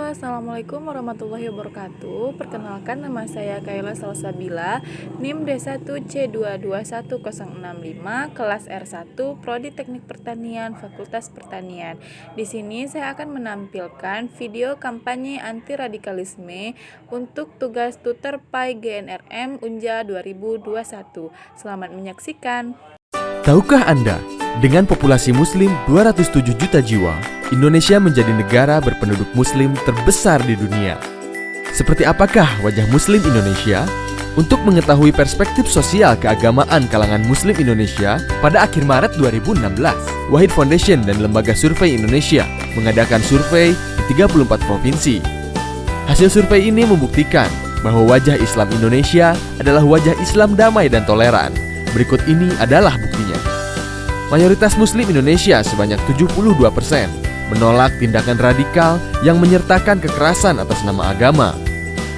Assalamualaikum warahmatullahi wabarakatuh. Perkenalkan, nama saya Kaila Salsabila, NIM D1C221065, kelas R1, Prodi Teknik Pertanian, Fakultas Pertanian. Di sini saya akan menampilkan video kampanye anti radikalisme untuk tugas tutor PAI GNRM Unja 2021. Selamat menyaksikan. Tahukah Anda, dengan populasi muslim 207 juta jiwa, Indonesia menjadi negara berpenduduk muslim terbesar di dunia. Seperti apakah wajah muslim Indonesia? Untuk mengetahui perspektif sosial keagamaan kalangan muslim Indonesia, pada akhir Maret 2016, Wahid Foundation dan Lembaga Survei Indonesia mengadakan survei di 34 provinsi. Hasil survei ini membuktikan bahwa wajah Islam Indonesia adalah wajah Islam damai dan toleran. Berikut ini adalah buktinya. Mayoritas muslim Indonesia sebanyak 72% menolak tindakan radikal yang menyertakan kekerasan atas nama agama.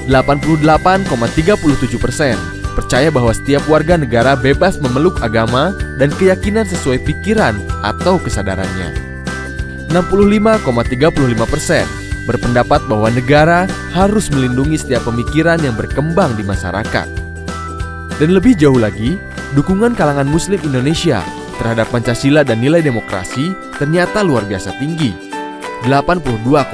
88,37% percaya bahwa setiap warga negara bebas memeluk agama dan keyakinan sesuai pikiran atau kesadarannya. 65,35% berpendapat bahwa negara harus melindungi setiap pemikiran yang berkembang di masyarakat. Dan lebih jauh lagi, dukungan kalangan muslim Indonesia terhadap Pancasila dan nilai demokrasi ternyata luar biasa tinggi. 82,3%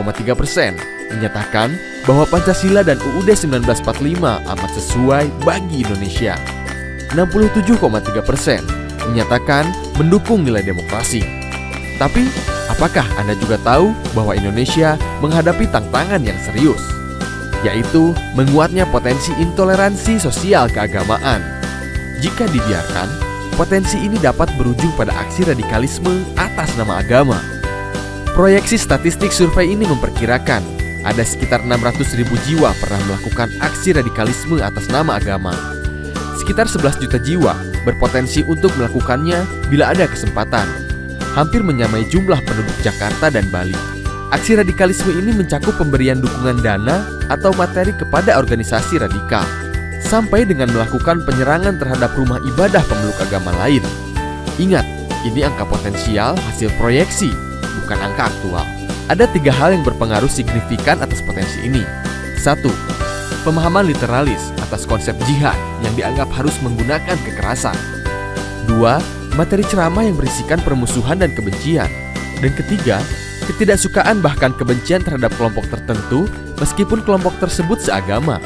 menyatakan bahwa Pancasila dan UUD 1945 amat sesuai bagi Indonesia. 67,3% menyatakan mendukung nilai demokrasi. Tapi, apakah Anda juga tahu bahwa Indonesia menghadapi tantangan yang serius, yaitu menguatnya potensi intoleransi sosial keagamaan? Jika dibiarkan, potensi ini dapat berujung pada aksi radikalisme atas nama agama. Proyeksi statistik survei ini memperkirakan ada sekitar 600.000 jiwa pernah melakukan aksi radikalisme atas nama agama. Sekitar 11 juta jiwa berpotensi untuk melakukannya bila ada kesempatan, hampir menyamai jumlah penduduk Jakarta dan Bali. Aksi radikalisme ini mencakup pemberian dukungan dana atau materi kepada organisasi radikal, sampai dengan melakukan penyerangan terhadap rumah ibadah pemeluk agama lain. Ingat, ini angka potensial hasil proyeksi, bukan angka aktual. Ada 3 hal yang berpengaruh signifikan atas potensi ini. 1. Pemahaman literalis atas konsep jihad yang dianggap harus menggunakan kekerasan. 2. Materi ceramah yang berisikan permusuhan dan kebencian. Dan ketiga, ketidaksukaan bahkan kebencian terhadap kelompok tertentu meskipun kelompok tersebut seagama.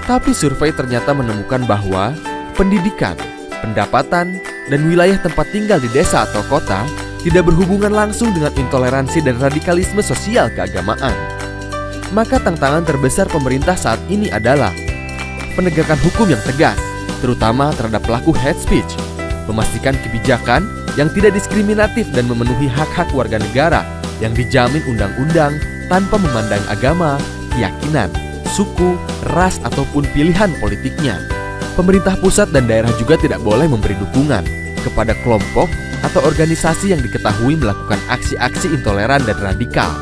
Tapi survei ternyata menemukan bahwa pendidikan, pendapatan, dan wilayah tempat tinggal di desa atau kota tidak berhubungan langsung dengan intoleransi dan radikalisme sosial keagamaan. Maka tantangan terbesar pemerintah saat ini adalah penegakan hukum yang tegas, terutama terhadap pelaku hate speech, memastikan kebijakan yang tidak diskriminatif dan memenuhi hak-hak warga negara yang dijamin undang-undang tanpa memandang agama, keyakinan, suku, ras, ataupun pilihan politiknya. Pemerintah pusat dan daerah juga tidak boleh memberi dukungan kepada kelompok atau organisasi yang diketahui melakukan aksi-aksi intoleran dan radikal.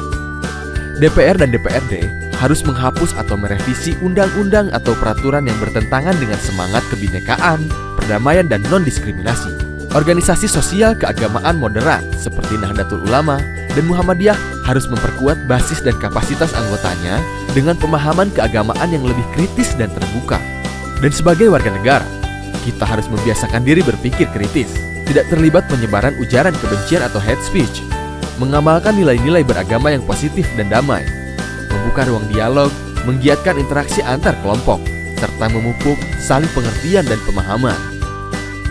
DPR dan DPRD harus menghapus atau merevisi undang-undang atau peraturan yang bertentangan dengan semangat kebinekaan, perdamaian, dan non-diskriminasi. Organisasi sosial keagamaan moderat seperti Nahdlatul Ulama dan Muhammadiyah harus memperkuat basis dan kapasitas anggotanya dengan pemahaman keagamaan yang lebih kritis dan terbuka. Dan sebagai warga negara, kita harus membiasakan diri berpikir kritis, tidak terlibat penyebaran ujaran kebencian atau hate speech, mengamalkan nilai-nilai beragama yang positif dan damai, membuka ruang dialog, menggiatkan interaksi antar kelompok, serta memupuk saling pengertian dan pemahaman.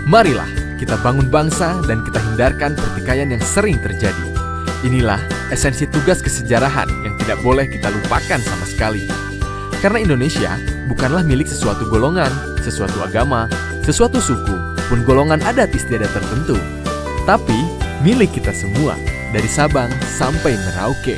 Marilah kita bangun bangsa dan kita hindarkan pertikaian yang sering terjadi. Inilah esensi tugas kesejarahan yang tidak boleh kita lupakan sama sekali. Karena Indonesia bukanlah milik sesuatu golongan, sesuatu agama, sesuatu suku, pun golongan adat istiadat tertentu, tapi milik kita semua, dari Sabang sampai Merauke.